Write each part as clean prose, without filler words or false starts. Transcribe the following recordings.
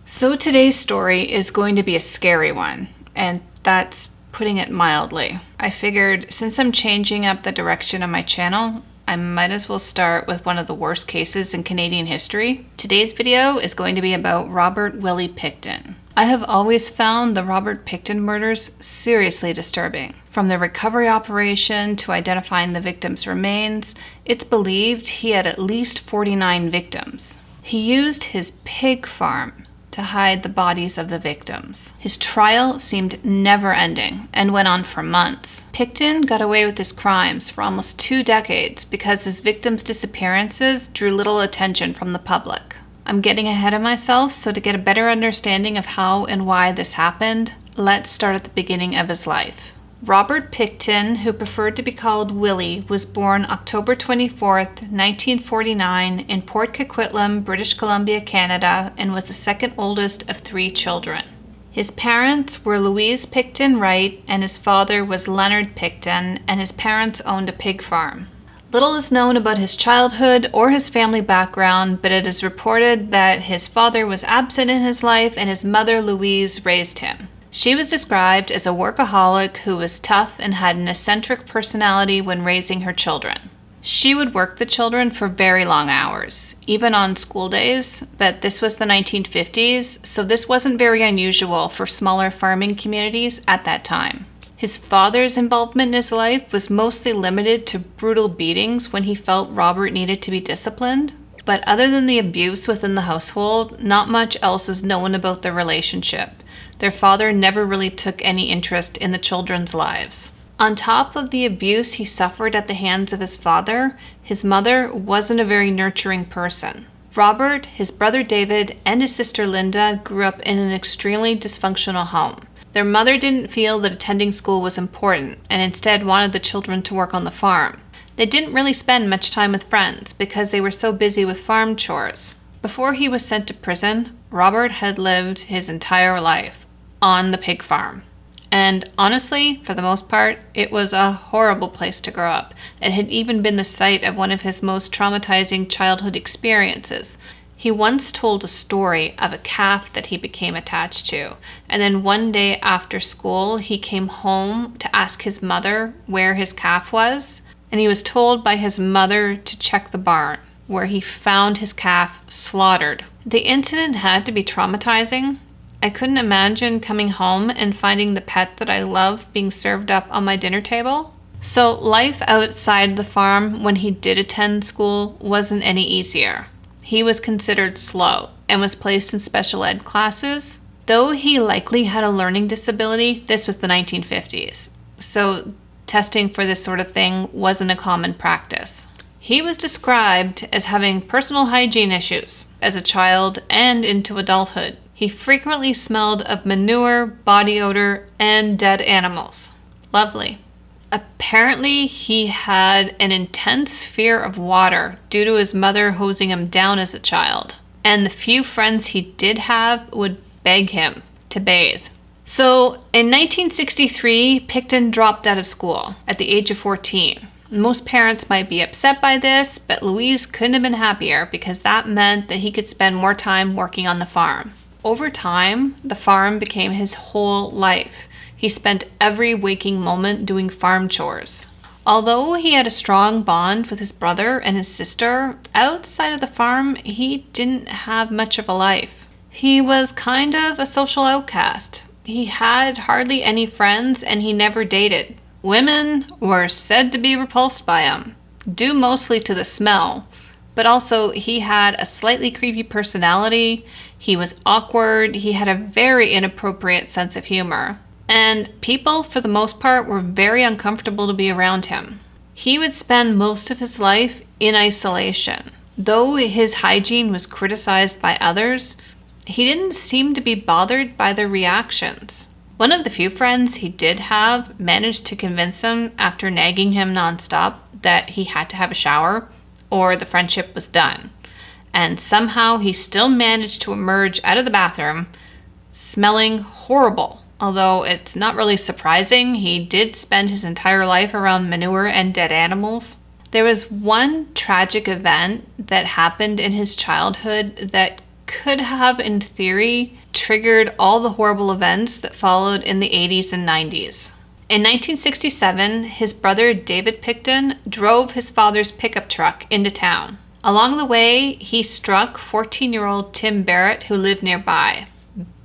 So today's story is going to be a scary one, and that's putting it mildly. I figured since I'm changing up the direction of my channel, I might as well start with one of the worst cases in Canadian history. Today's video is going to be about Robert Willie Pickton. I have always found the Robert Pickton murders seriously disturbing. From the recovery operation to identifying the victims' remains, it's believed he had at least 49 victims. He used his pig farm to hide the bodies of the victims. His trial seemed never-ending and went on for months. Pickton got away with his crimes for almost 2 decades because his victims' disappearances drew little attention from the public. I'm getting ahead of myself, so to get a better understanding of how and why this happened, let's start at the beginning of his life. Robert Pickton, who preferred to be called Willie, was born October 24th, 1949 in Port Coquitlam, British Columbia, Canada, and was the second oldest of 3 children. His parents were Louise Pickton Wright, and his father was Leonard Pickton, and his parents owned a pig farm. Little is known about his childhood or his family background, but it is reported that his father was absent in his life and his mother, Louise, raised him. She was described as a workaholic who was tough and had an eccentric personality when raising her children. She would work the children for very long hours, even on school days, but this was the 1950s, so this wasn't very unusual for smaller farming communities at that time. His father's involvement in his life was mostly limited to brutal beatings when he felt Robert needed to be disciplined, but other than the abuse within the household, not much else is known about their relationship. Their father never really took any interest in the children's lives. On top of the abuse he suffered at the hands of his father, his mother wasn't a very nurturing person. Robert, his brother David, and his sister Linda grew up in an extremely dysfunctional home. Their mother didn't feel that attending school was important and instead wanted the children to work on the farm. They didn't really spend much time with friends because they were so busy with farm chores. Before he was sent to prison, Robert had lived his entire life on the pig farm. And honestly, for the most part, it was a horrible place to grow up. It had even been the site of one of his most traumatizing childhood experiences. He once told a story of a calf that he became attached to, and then one day after school, he came home to ask his mother where his calf was, and he was told by his mother to check the barn, where he found his calf slaughtered. The incident had to be traumatizing. I couldn't imagine coming home and finding the pet that I love being served up on my dinner table. So life outside the farm when he did attend school wasn't any easier. He was considered slow and was placed in special ed classes. Though he likely had a learning disability, this was the 1950s, so testing for this sort of thing wasn't a common practice. He was described as having personal hygiene issues as a child and into adulthood. He frequently smelled of manure, body odor, and dead animals. Lovely. Apparently, he had an intense fear of water due to his mother hosing him down as a child. And the few friends he did have would beg him to bathe. So, in 1963, Pickton dropped out of school at the age of 14. Most parents might be upset by this, but Louise couldn't have been happier because that meant that he could spend more time working on the farm. Over time, the farm became his whole life. He spent every waking moment doing farm chores. Although he had a strong bond with his brother and his sister, outside of the farm, he didn't have much of a life. He was kind of a social outcast. He had hardly any friends and he never dated. Women were said to be repulsed by him, due mostly to the smell, but also he had a slightly creepy personality. He was awkward, he had a very inappropriate sense of humor, and people, for the most part, were very uncomfortable to be around him. He would spend most of his life in isolation. Though his hygiene was criticized by others, he didn't seem to be bothered by their reactions. One of the few friends he did have managed to convince him, after nagging him nonstop, that he had to have a shower or the friendship was done. And somehow he still managed to emerge out of the bathroom smelling horrible. Although it's not really surprising, he did spend his entire life around manure and dead animals. There was one tragic event that happened in his childhood that could have, in theory, triggered all the horrible events that followed in the 80s and 90s. In 1967, his brother David Pickton drove his father's pickup truck into town. Along the way, he struck 14-year-old Tim Barrett, who lived nearby.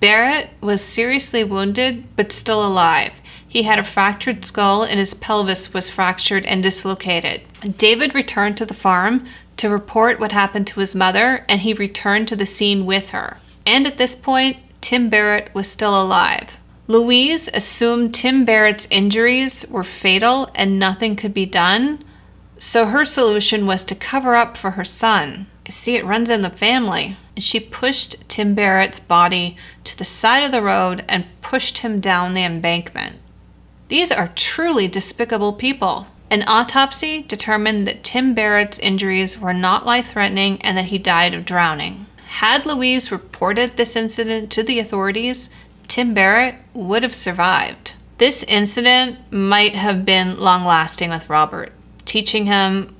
Barrett was seriously wounded, but still alive. He had a fractured skull and his pelvis was fractured and dislocated. David returned to the farm to report what happened to his mother, and he returned to the scene with her. And at this point, Tim Barrett was still alive. Louise assumed Tim Barrett's injuries were fatal and nothing could be done, so her solution was to cover up for her son. See, it runs in the family. She pushed Tim Barrett's body to the side of the road and pushed him down the embankment. These are truly despicable people. An autopsy determined that Tim Barrett's injuries were not life-threatening and that he died of drowning. Had Louise reported this incident to the authorities, Tim Barrett would have survived. This incident might have been long-lasting with Robert, teaching him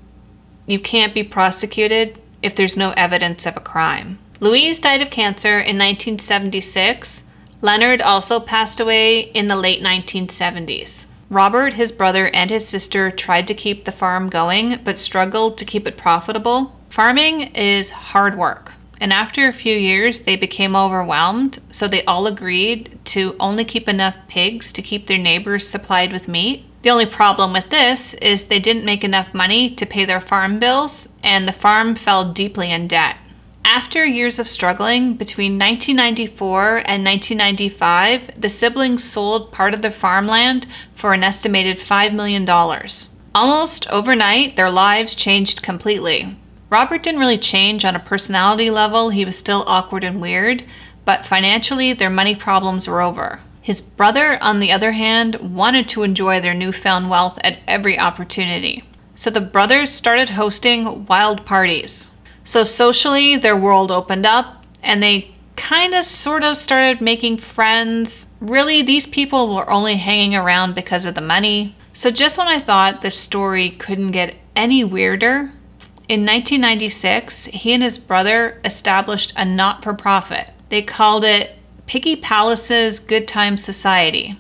you can't be prosecuted if there's no evidence of a crime. Louise died of cancer in 1976. Leonard also passed away in the late 1970s. Robert, his brother, and his sister tried to keep the farm going, but struggled to keep it profitable. Farming is hard work, and after a few years, they became overwhelmed, so they all agreed to only keep enough pigs to keep their neighbors supplied with meat. The only problem with this is they didn't make enough money to pay their farm bills, and the farm fell deeply in debt. After years of struggling, between 1994 and 1995, the siblings sold part of their farmland for an estimated $5 million. Almost overnight, their lives changed completely. Robert didn't really change on a personality level. He was still awkward and weird, but financially, their money problems were over. His brother, on the other hand, wanted to enjoy their newfound wealth at every opportunity. So the brothers started hosting wild parties. So socially, their world opened up, and they sort of started making friends. Really, these people were only hanging around because of the money. So just when I thought the story couldn't get any weirder, in 1996, he and his brother established a not-for-profit. They called it Piggy Palace's Good Time Society.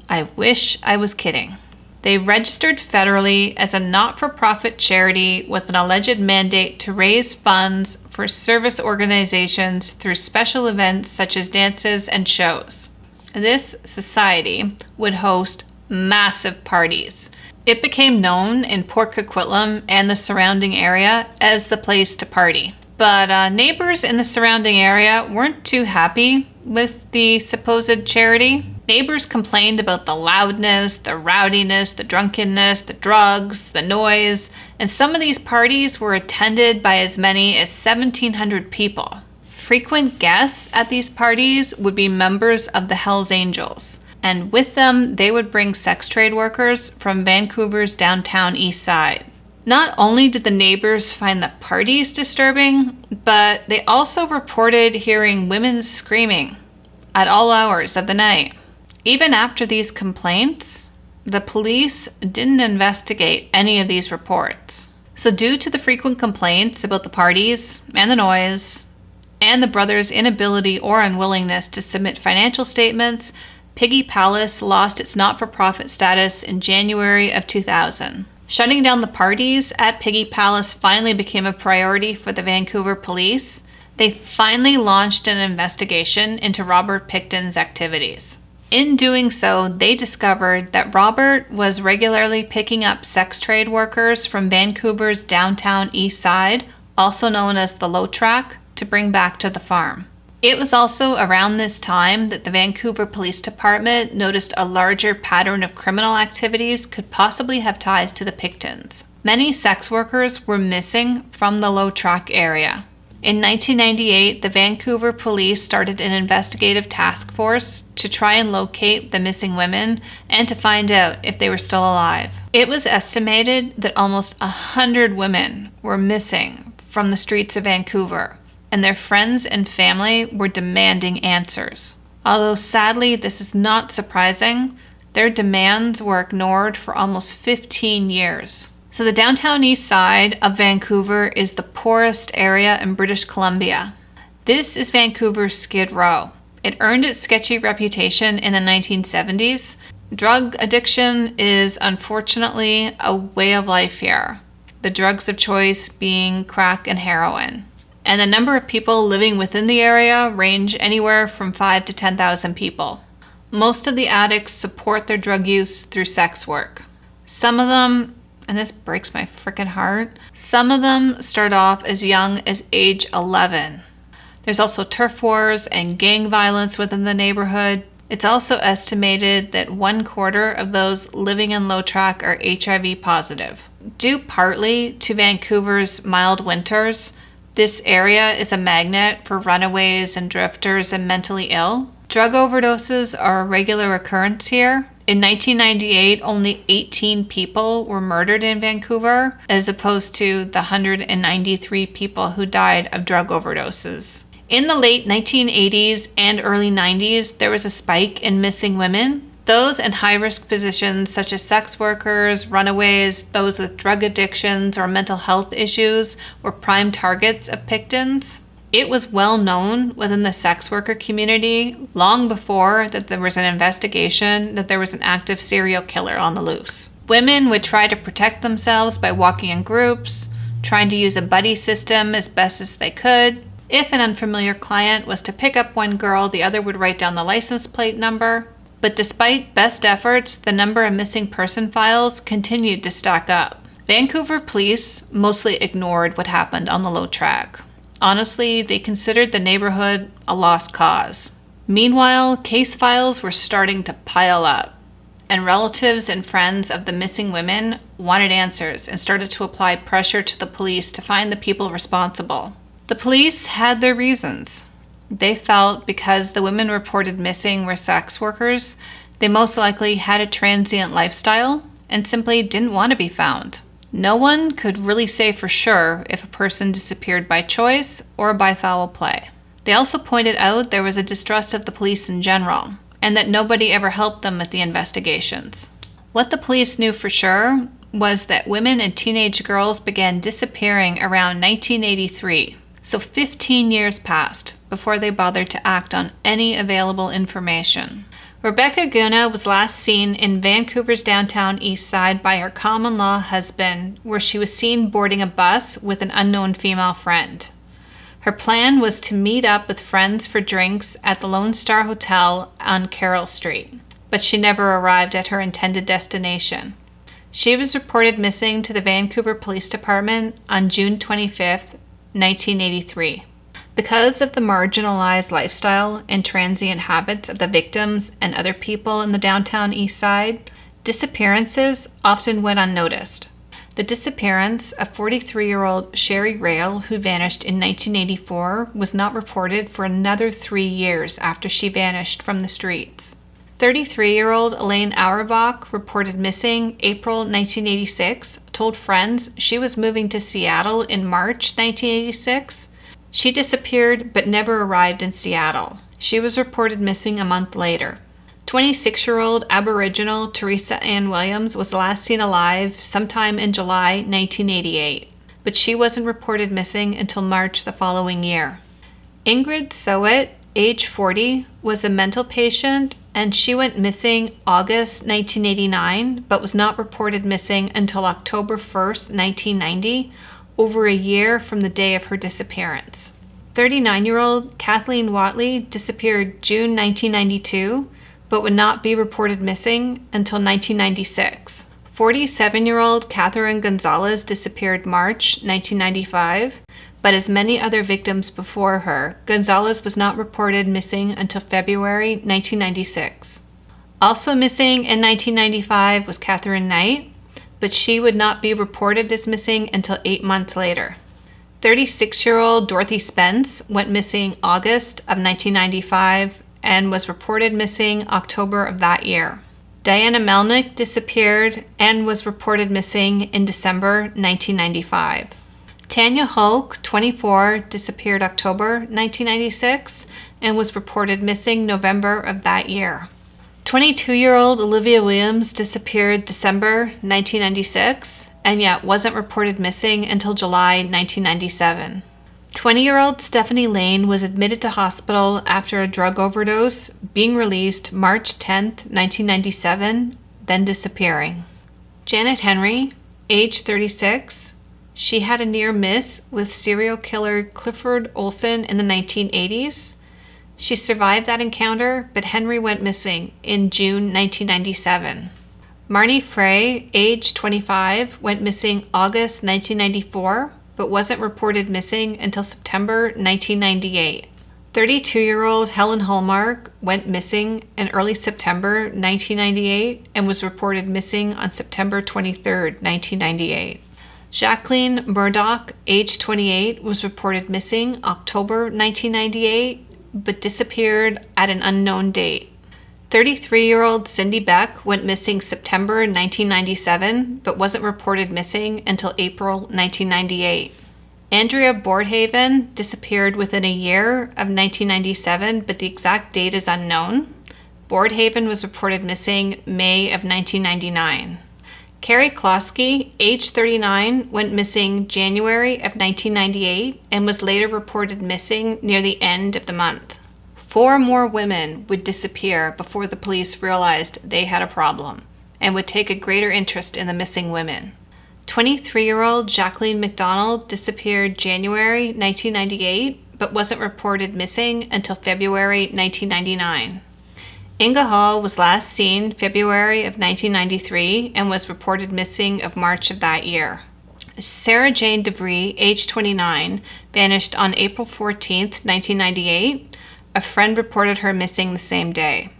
I wish I was kidding. They registered federally as a not-for-profit charity with an alleged mandate to raise funds for service organizations through special events such as dances and shows. This society would host massive parties. It became known in Port Coquitlam and the surrounding area as the place to party. But neighbors in the surrounding area weren't too happy with the supposed charity. Neighbors complained about the loudness, the rowdiness, the drunkenness, the drugs, the noise, and some of these parties were attended by as many as 1,700 people. Frequent guests at these parties would be members of the Hells Angels, and with them they would bring sex trade workers from Vancouver's downtown east side. Not only did the neighbors find the parties disturbing, but they also reported hearing women screaming at all hours of the night. Even after these complaints, the police didn't investigate any of these reports. So due to the frequent complaints about the parties and the noise, and the brothers' inability or unwillingness to submit financial statements, Piggy Palace lost its not-for-profit status in January of 2000. Shutting down the parties at Piggy Palace finally became a priority for the Vancouver police. They finally launched an investigation into Robert Pickton's activities. In doing so, they discovered that Robert was regularly picking up sex trade workers from Vancouver's downtown east side, also known as the Low Track, to bring back to the farm. It was also around this time that the Vancouver Police Department noticed a larger pattern of criminal activities could possibly have ties to the Picktons. Many sex workers were missing from the Low Track area. In 1998, the Vancouver police started an investigative task force to try and locate the missing women and to find out if they were still alive. It was estimated that almost 100 women were missing from the streets of Vancouver, and their friends and family were demanding answers. Although sadly this is not surprising, their demands were ignored for almost 15 years. So the downtown east side of Vancouver is the poorest area in British Columbia. This is Vancouver's Skid Row. It earned its sketchy reputation in the 1970s. Drug addiction is unfortunately a way of life here, the drugs of choice being crack and heroin. And the number of people living within the area range anywhere from 5 to 10,000 people. Most of the addicts support their drug use through sex work. Some of them, and this breaks my freaking heart, some of them start off as young as age 11. There's also turf wars and gang violence within the neighborhood. It's also estimated that 1/4 of those living in Low Track are HIV positive. Due partly to Vancouver's mild winters, this area is a magnet for runaways and drifters and mentally ill. Drug overdoses are a regular occurrence here. In 1998, only 18 people were murdered in Vancouver, as opposed to the 193 people who died of drug overdoses. In the late 1980s and early 90s, there was a spike in missing women. Those in high-risk positions such as sex workers, runaways, those with drug addictions or mental health issues were prime targets of Picktons. It was well known within the sex worker community long before that there was an investigation that there was an active serial killer on the loose. Women would try to protect themselves by walking in groups, trying to use a buddy system as best as they could. If an unfamiliar client was to pick up one girl, the other would write down the license plate number. But despite best efforts, the number of missing person files continued to stack up. Vancouver police mostly ignored what happened on the Low Track. Honestly, they considered the neighborhood a lost cause. Meanwhile, case files were starting to pile up, and relatives and friends of the missing women wanted answers and started to apply pressure to the police to find the people responsible. The police had their reasons. They felt because the women reported missing were sex workers, they most likely had a transient lifestyle and simply didn't want to be found. No one could really say for sure if a person disappeared by choice or by foul play. They also pointed out there was a distrust of the police in general, and that nobody ever helped them with the investigations. What the police knew for sure was that women and teenage girls began disappearing around 1983. So 15 years passed before they bothered to act on any available information. Rebecca Guna was last seen in Vancouver's downtown east side by her common-law husband, where she was seen boarding a bus with an unknown female friend. Her plan was to meet up with friends for drinks at the Lone Star Hotel on Carroll Street, but she never arrived at her intended destination. She was reported missing to the Vancouver Police Department on June 25th, 1983. Because of the marginalized lifestyle and transient habits of the victims and other people in the downtown east side, disappearances often went unnoticed. The disappearance of 43-year-old Sherry Rail, who vanished in 1984, was not reported for another 3 years after she vanished from the streets. 33-year-old Elaine Auerbach, reported missing April 1986, told friends she was moving to Seattle in March 1986. She disappeared but never arrived in Seattle. She was reported missing a month later. 26-year-old Aboriginal Teresa Ann Williams was last seen alive sometime in July 1988, but she wasn't reported missing until March the following year. Ingrid Sowett, age 40, was a mental patient, and she went missing August 1989, but was not reported missing until October 1st, 1990, over a year from the day of her disappearance. 39-year-old Kathleen Watley disappeared June 1992, but would not be reported missing until 1996. 47-year-old Catherine Gonzalez disappeared March 1995, but as many other victims before her, Gonzalez was not reported missing until February 1996. Also missing in 1995 was Catherine Knight, but she would not be reported as missing until 8 months later. 36-year-old Dorothy Spence went missing August of 1995 and was reported missing October of that year. Diana Melnick disappeared and was reported missing in December 1995. Tanya Hulk, 24, disappeared October 1996 and was reported missing November of that year. 22-year-old Olivia Williams disappeared December 1996 and yet wasn't reported missing until July 1997. 20-year-old Stephanie Lane was admitted to hospital after a drug overdose, being released March 10th, 1997, then disappearing. Janet Henry, age 36. She had a near miss with serial killer Clifford Olson in the 1980s. She survived that encounter, but Henry went missing in June 1997. Marnie Frey, age 25, went missing August 1994, but wasn't reported missing until September 1998. 32-year-old Helen Hallmark went missing in early September 1998 and was reported missing on September 23, 1998. Jacqueline Murdoch, age 28, was reported missing October 1998, but disappeared at an unknown date. 33-year-old Cindy Beck went missing September 1997, but wasn't reported missing until April 1998. Andrea Boardhaven disappeared within a year of 1997, but the exact date is unknown. Boardhaven was reported missing May of 1999. Carrie Klosky, age 39, went missing January of 1998 and was later reported missing near the end of the month. 4 more women would disappear before the police realized they had a problem and would take a greater interest in the missing women. 23-year-old Jacqueline McDonald disappeared January 1998 but wasn't reported missing until February 1999. Inga Hall was last seen February of 1993 and was reported missing of March of that year. Sarah Jane DeVries, age 29, vanished on April 14, 1998. A friend reported her missing the same day.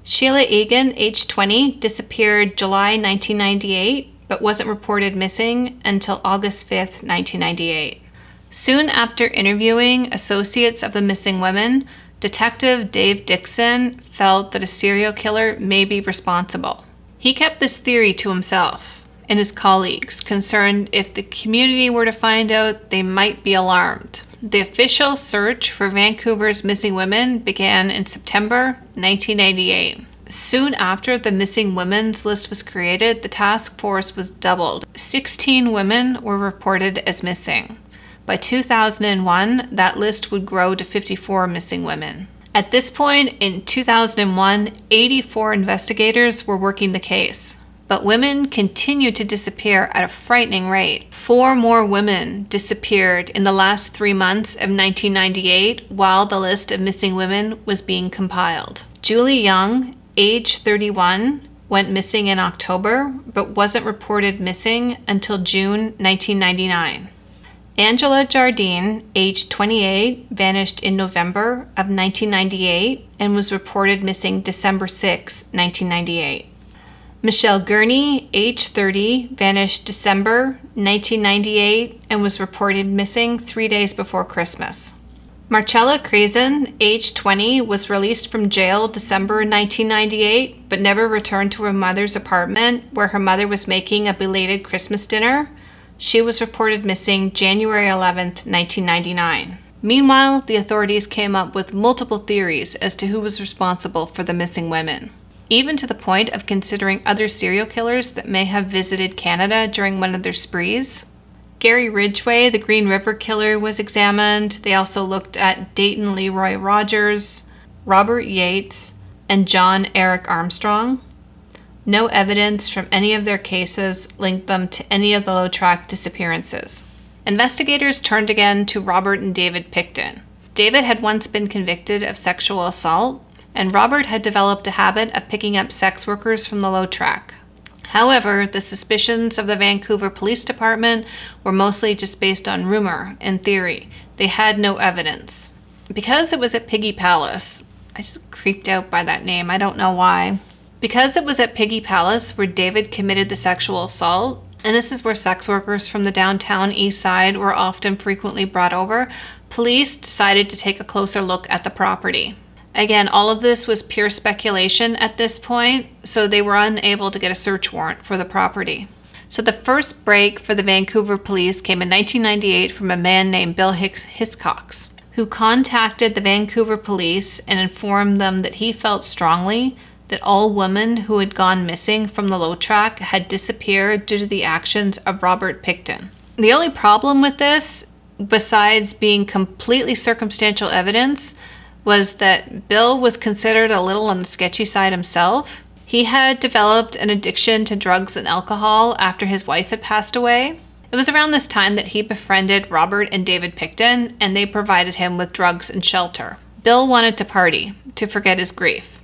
Sheila Egan, age 20, disappeared July 1998, but wasn't reported missing until August 5, 1998. Soon after interviewing associates of the missing women, Detective Dave Dixon felt that a serial killer may be responsible. He kept this theory to himself and his colleagues, concerned if the community were to find out, they might be alarmed. The official search for Vancouver's missing women began in September 1988. Soon after the missing women's list was created, the task force was doubled. 16 women were reported as missing. By 2001, that list would grow to 54 missing women. At this point, in 2001, 84 investigators were working the case. But women continued to disappear at a frightening rate. 4 more women disappeared in the last 3 months of 1998 while the list of missing women was being compiled. Julie Young, age 31, went missing in October, but wasn't reported missing until June 1999. Angela Jardine, age 28, vanished in November of 1998 and was reported missing December 6, 1998. Michelle Gurney, age 30, vanished December 1998 and was reported missing 3 days before Christmas. Marcella Crazen, age 20, was released from jail December 1998 but never returned to her mother's apartment where her mother was making a belated Christmas dinner. She was reported missing January 11, 1999. Meanwhile, the authorities came up with multiple theories as to who was responsible for the missing women, even to the point of considering other serial killers that may have visited Canada during one of their sprees. Gary Ridgway, the Green River Killer, was examined. They also looked at Dayton Leroy Rogers, Robert Yates, and John Eric Armstrong. No evidence from any of their cases linked them to any of the low-track disappearances. Investigators turned again to Robert and David Pickton. David had once been convicted of sexual assault, and Robert had developed a habit of picking up sex workers from the low track. However, the suspicions of the Vancouver Police Department were mostly just based on rumor and theory. They had no evidence. Because it was at Piggy Palace, I just creeped out by that name, I don't know why. Because it was at Piggy Palace where David committed the sexual assault, and this is where sex workers from the downtown east side were often frequently brought over, police decided to take a closer look at the property. Again, all of this was pure speculation at this point, so they were unable to get a search warrant for the property. So the first break for the Vancouver police came in 1998 from a man named Bill Hiscox, who contacted the Vancouver police and informed them that he felt strongly that all women who had gone missing from the low track had disappeared due to the actions of Robert Pickton. The only problem with this besides being completely circumstantial evidence, was that Bill was considered a little on the sketchy side himself. He had developed an addiction to drugs and alcohol after his wife had passed away. It was around this time that he befriended Robert and David Pickton, and they provided him with drugs and shelter. Bill wanted to party, to forget his grief,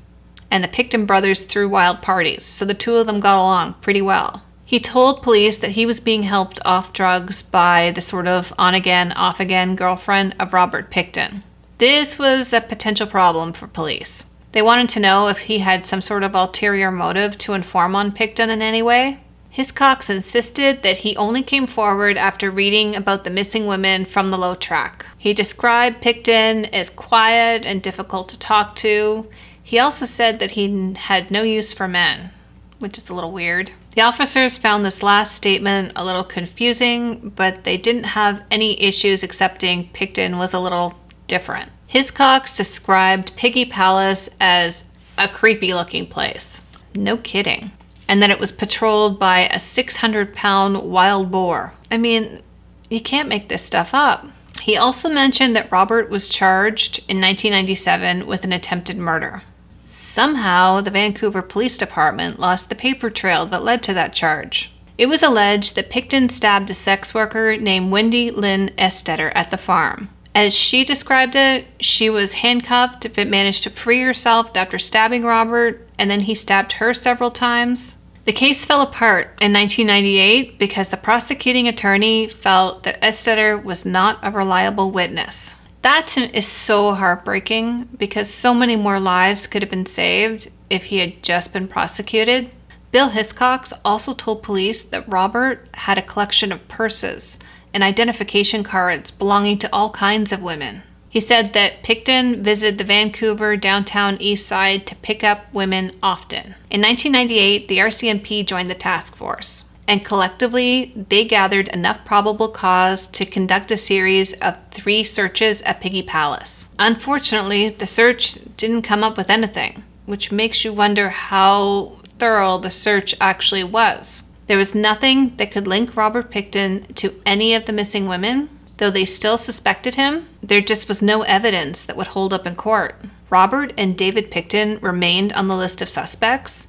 and the Pickton brothers threw wild parties, so the two of them got along pretty well. He told police that he was being helped off drugs by the sort of on-again, off-again girlfriend of Robert Pickton. This was a potential problem for police. They wanted to know if he had some sort of ulterior motive to inform on Pickton in any way. Hiscox insisted that he only came forward after reading about the missing women from the low track. He described Pickton as quiet and difficult to talk to. He also said that he had no use for men, which is a little weird. The officers found this last statement a little confusing, but they didn't have any issues accepting Pickton was a little different. Hiscox described Piggy Palace as a creepy-looking place. No kidding. And that it was patrolled by a 600-pound wild boar. I mean, you can't make this stuff up. He also mentioned that Robert was charged in 1997 with an attempted murder. Somehow, the Vancouver Police Department lost the paper trail that led to that charge. It was alleged that Pickton stabbed a sex worker named Wendy Lynn Estetter at the farm. As she described it, she was handcuffed but managed to free herself after stabbing Robert, and then he stabbed her several times. The case fell apart in 1998 because the prosecuting attorney felt that Estetter was not a reliable witness. That is so heartbreaking because so many more lives could have been saved if he had just been prosecuted. Bill Hiscox also told police that Robert had a collection of purses and identification cards belonging to all kinds of women. He said that Pickton visited the Vancouver downtown east side to pick up women often. In 1998, the RCMP joined the task force, and collectively, they gathered enough probable cause to conduct a series of 3 searches at Piggy Palace. Unfortunately, the search didn't come up with anything, which makes you wonder how thorough the search actually was. There was nothing that could link Robert Pickton to any of the missing women. Though they still suspected him, there just was no evidence that would hold up in court. Robert and David Pickton remained on the list of suspects,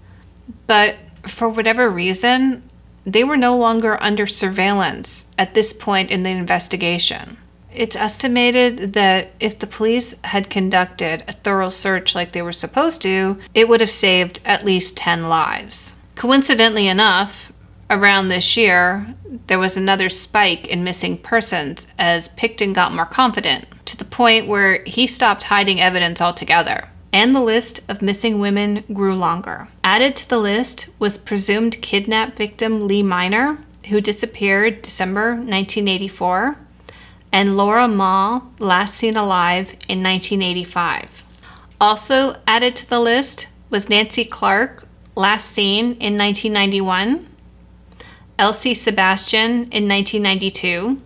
but for whatever reason, they were no longer under surveillance at this point in the investigation. It's estimated that if the police had conducted a thorough search like they were supposed to, it would have saved at least 10 lives. Coincidentally enough, around this year, there was another spike in missing persons as Pickton got more confident, to the point where he stopped hiding evidence altogether. And the list of missing women grew longer. Added to the list was presumed kidnap victim Lee Minor, who disappeared December 1984, and Laura Ma, last seen alive in 1985. Also added to the list was Nancy Clark, last seen in 1991, Elsie Sebastian in 1992,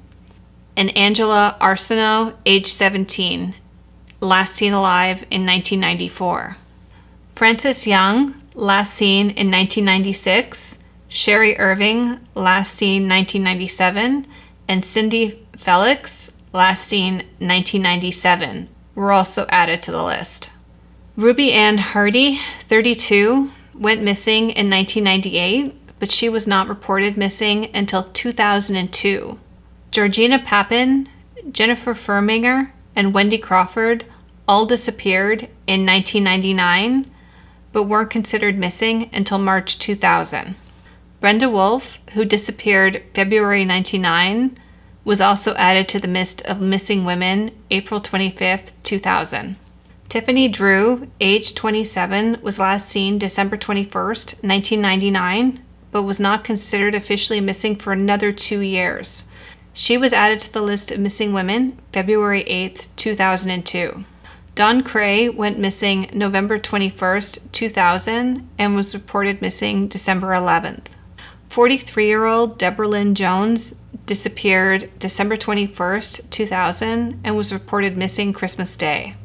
and Angela Arsenault, age 17, last seen alive in 1994. Frances Young, last seen in 1996, Sherry Irving, last seen 1997, and Cindy Felix, last seen 1997, were also added to the list. Ruby Ann Hardy, 32, went missing in 1998, but she was not reported missing until 2002. Georgina Papin, Jennifer Firminger, and Wendy Crawford all disappeared in 1999, but weren't considered missing until March 2000. Brenda Wolfe, who disappeared February 1999, was also added to the list of missing women April 25, 2000. Tiffany Drew, age 27, was last seen December 21, 1999, but was not considered officially missing for another 2 years. She was added to the list of missing women February 8, 2002. Dawn Cray went missing November 21, 2000, and was reported missing December 11th. 43-year-old Deborah Lynn Jones disappeared December 21, 2000, and was reported missing Christmas Day.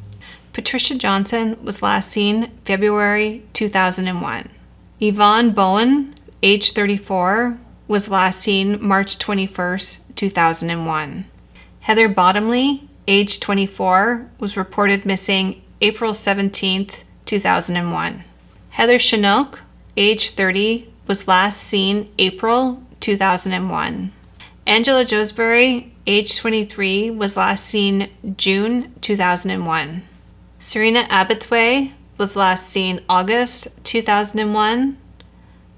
Patricia Johnson was last seen February 2001. Yvonne Bowen, age 34, was last seen March 21, 2001. Heather Bottomley, age 24, was reported missing April 17th, 2001. Heather Chinook, age 30, was last seen April 2001. Angela Joesbury, age 23, was last seen June 2001. Serena Abbotsway was last seen August 2001.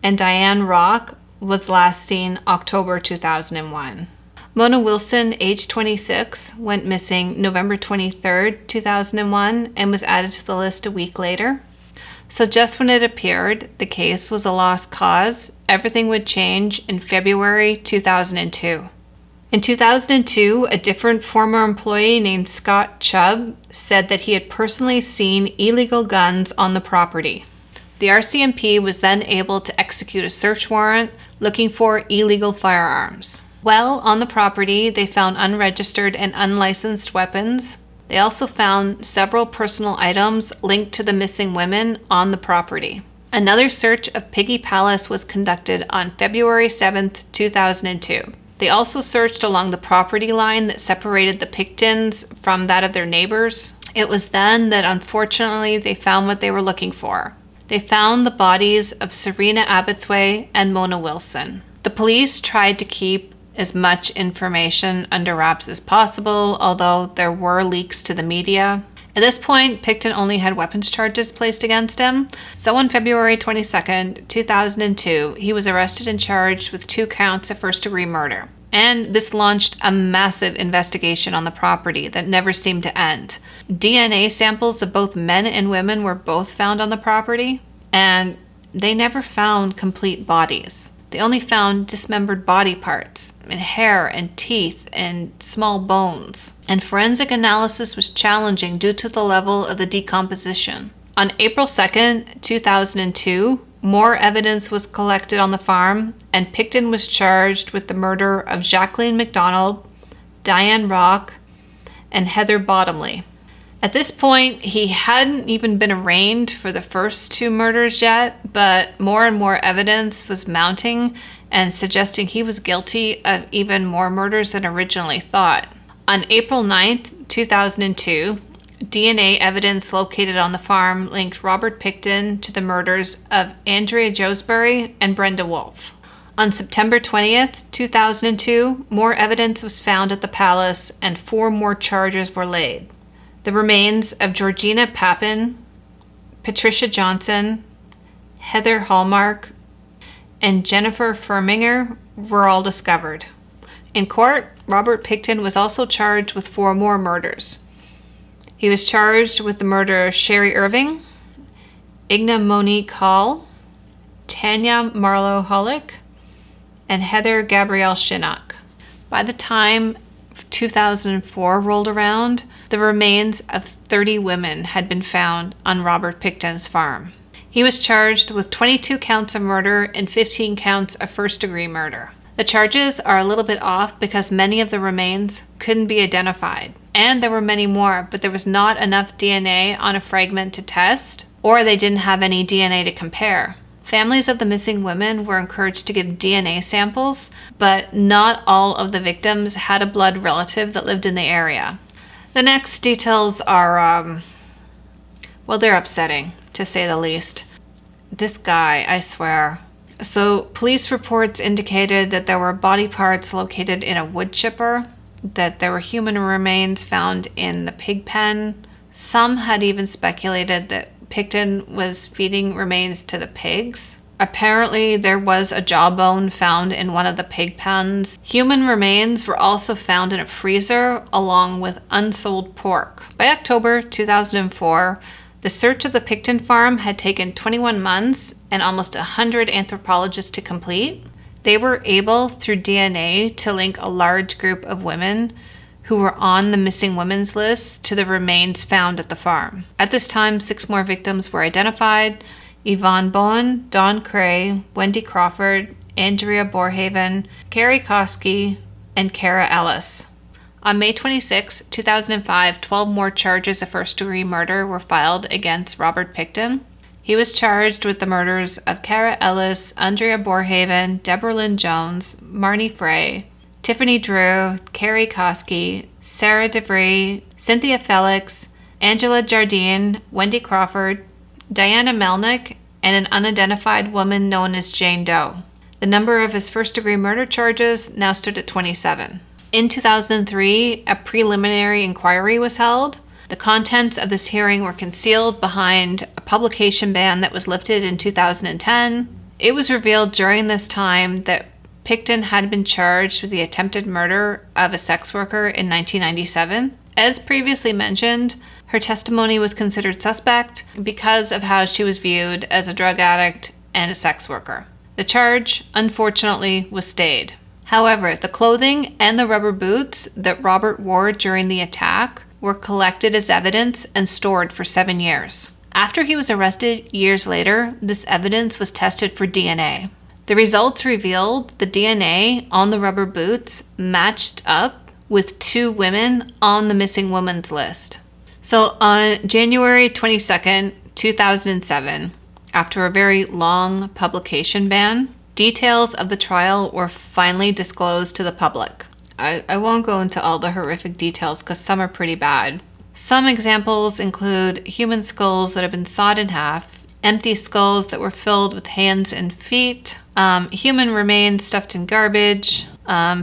And Diane Rock was last seen October 2001. Mona Wilson, age 26, went missing November 23rd, 2001, and was added to the list a week later. So just when it appeared the case was a lost cause, everything would change in February 2002. In 2002, a different former employee named Scott Chubb said that he had personally seen illegal guns on the property. The RCMP was then able to execute a search warrant looking for illegal firearms. While on the property, they found unregistered and unlicensed weapons. They also found several personal items linked to the missing women on the property. Another search of Piggy Palace was conducted on February 7th, 2002. They also searched along the property line that separated the Picktons from that of their neighbors. It was then that unfortunately they found what they were looking for. They found the bodies of Serena Abbotsway and Mona Wilson. The police tried to keep as much information under wraps as possible, although there were leaks to the media. At this point, Pickton only had weapons charges placed against him. So on February 22nd, 2002, he was arrested and charged with 2 counts of first-degree murder. And this launched a massive investigation on the property that never seemed to end. DNA samples of both men and women were both found on the property, and they never found complete bodies. They only found dismembered body parts, and hair and teeth and small bones. And forensic analysis was challenging due to the level of the decomposition. On April 2nd, 2002, more evidence was collected on the farm, and Pickton was charged with the murder of Jacqueline McDonald, Diane Rock, and Heather Bottomley. At this point, he hadn't even been arraigned for the first 2 murders yet, but more and more evidence was mounting and suggesting he was guilty of even more murders than originally thought. On April 9th, 2002, DNA evidence located on the farm linked Robert Pickton to the murders of Andrea Joesbury and Brenda Wolfe. On September 20th, 2002, more evidence was found at the palace and 4 more charges were laid. The remains of Georgina Papin, Patricia Johnson, Heather Hallmark, and Jennifer Firminger were all discovered. In court, Robert Pickton was also charged with 4 more murders. He was charged with the murder of Sherry Irving, Igna Monique Hall, Tanya Marlowe Hollick, and Heather Gabrielle Chinook. By the time 2004 rolled around, the remains of 30 women had been found on Robert Pickton's farm. He was charged with 22 counts of murder and 15 counts of first-degree murder. The charges are a little bit off because many of the remains couldn't be identified. And there were many more, but there was not enough DNA on a fragment to test, or they didn't have any DNA to compare. Families of the missing women were encouraged to give DNA samples, but not all of the victims had a blood relative that lived in the area. The next details are, they're upsetting, to say the least. This guy, I swear. So, police reports indicated that there were body parts located in a wood chipper, that there were human remains found in the pig pen. Some had even speculated that Pickton was feeding remains to the pigs. Apparently, there was a jawbone found in one of the pig pens. Human remains were also found in a freezer, along with unsold pork. By October 2004, the search of the Pickton farm had taken 21 months and almost 100 anthropologists to complete. They were able, through DNA, to link a large group of women who were on the missing women's list to the remains found at the farm. At this time, 6 more victims were identified: Yvonne Bowen, Dawn Cray, Wendy Crawford, Andrea Borhaven, Carrie Koski, and Kara Ellis. On May 26, 2005, 12 more charges of first-degree murder were filed against Robert Pickton. He was charged with the murders of Kara Ellis, Andrea Borhaven, Deborah Lynn Jones, Marnie Frey, Tiffany Drew, Carrie Koski, Sarah DeVry, Cynthia Felix, Angela Jardine, Wendy Crawford, Diana Melnick, and an unidentified woman known as Jane Doe. The number of his first-degree murder charges now stood at 27. In 2003, a preliminary inquiry was held. The contents of this hearing were concealed behind a publication ban that was lifted in 2010. It was revealed during this time that Pickton had been charged with the attempted murder of a sex worker in 1997. As previously mentioned, her testimony was considered suspect because of how she was viewed as a drug addict and a sex worker. The charge, unfortunately, was stayed. However, the clothing and the rubber boots that Robert wore during the attack were collected as evidence and stored for 7 years. After he was arrested years later, this evidence was tested for DNA. The results revealed the DNA on the rubber boots matched up with 2 women on the missing women's list. So on January 22nd, 2007, after a very long publication ban, details of the trial were finally disclosed to the public. I won't go into all the horrific details because some are pretty bad. Some examples include human skulls that have been sawed in half, empty skulls that were filled with hands and feet, human remains stuffed in garbage.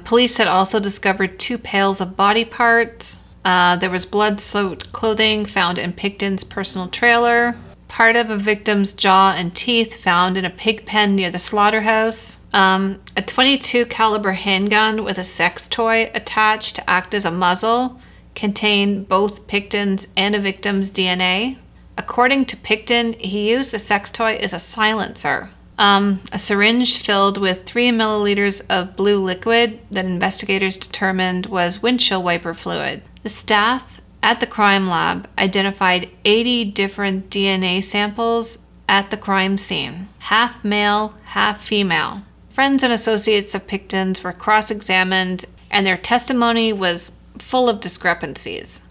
Police had also discovered 2 pails of body parts. There was blood-soaked clothing found in Pickton's personal trailer. Part of a victim's jaw and teeth found in a pig pen near the slaughterhouse. A .22 caliber handgun with a sex toy attached to act as a muzzle contained both Pickton's and a victim's DNA. According to Pickton, he used the sex toy as a silencer. A syringe filled with 3 milliliters of blue liquid that investigators determined was windshield wiper fluid. The staff at the crime lab identified 80 different DNA samples at the crime scene, half male, half female. Friends and associates of Pickton's were cross-examined, and their testimony was full of discrepancies.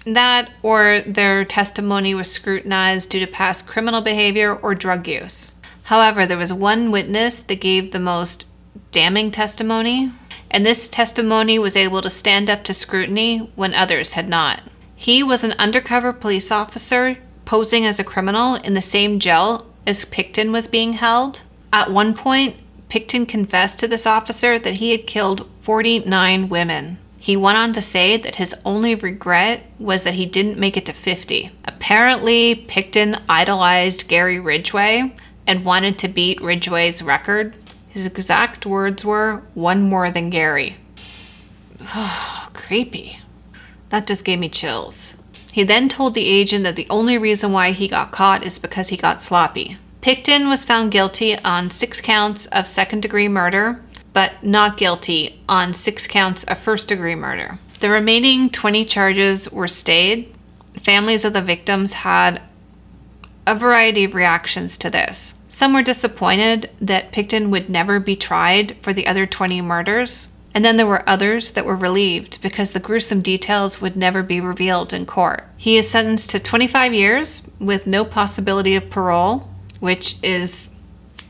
That or their testimony was scrutinized due to past criminal behavior or drug use. However, there was one witness that gave the most damning testimony, and this testimony was able to stand up to scrutiny when others had not. He was an undercover police officer posing as a criminal in the same jail as Pickton was being held. At one point, Pickton confessed to this officer that he had killed 49 women. He went on to say that his only regret was that he didn't make it to 50. Apparently, Pickton idolized Gary Ridgway and wanted to beat Ridgway's record. His exact words were, "One more than Gary." Oh, creepy. That just gave me chills. He then told the agent that the only reason why he got caught is because he got sloppy. Pickton was found guilty on 6 counts of second-degree murder, but not guilty on 6 counts of first-degree murder. The remaining 20 charges were stayed. Families of the victims had a variety of reactions to this. Some were disappointed that Pickton would never be tried for the other 20 murders. And then there were others that were relieved because the gruesome details would never be revealed in court. He is sentenced to 25 years with no possibility of parole, which is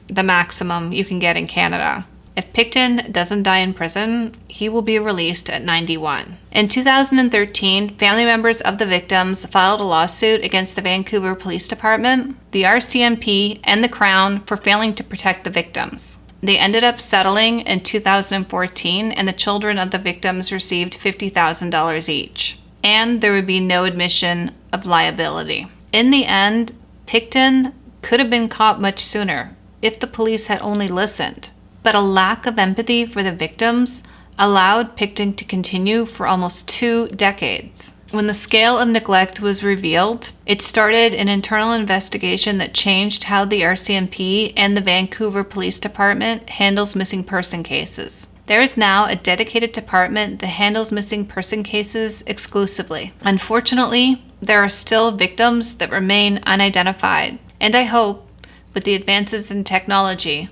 the maximum you can get in Canada. If Pickton doesn't die in prison, he will be released at 91. In 2013, family members of the victims filed a lawsuit against the Vancouver Police Department, the RCMP, and the Crown for failing to protect the victims. They ended up settling in 2014, and the children of the victims received $50,000 each. And there would be no admission of liability. In the end, Pickton could have been caught much sooner if the police had only listened. But a lack of empathy for the victims allowed Pickton to continue for almost 2 decades. When the scale of neglect was revealed, it started an internal investigation that changed how the RCMP and the Vancouver Police Department handles missing person cases. There is now a dedicated department that handles missing person cases exclusively. Unfortunately, there are still victims that remain unidentified, and I hope, with the advances in technology,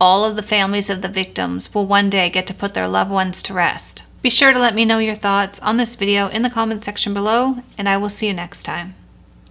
all of the families of the victims will one day get to put their loved ones to rest. Be sure to let me know your thoughts on this video in the comment section below, and I will see you next time.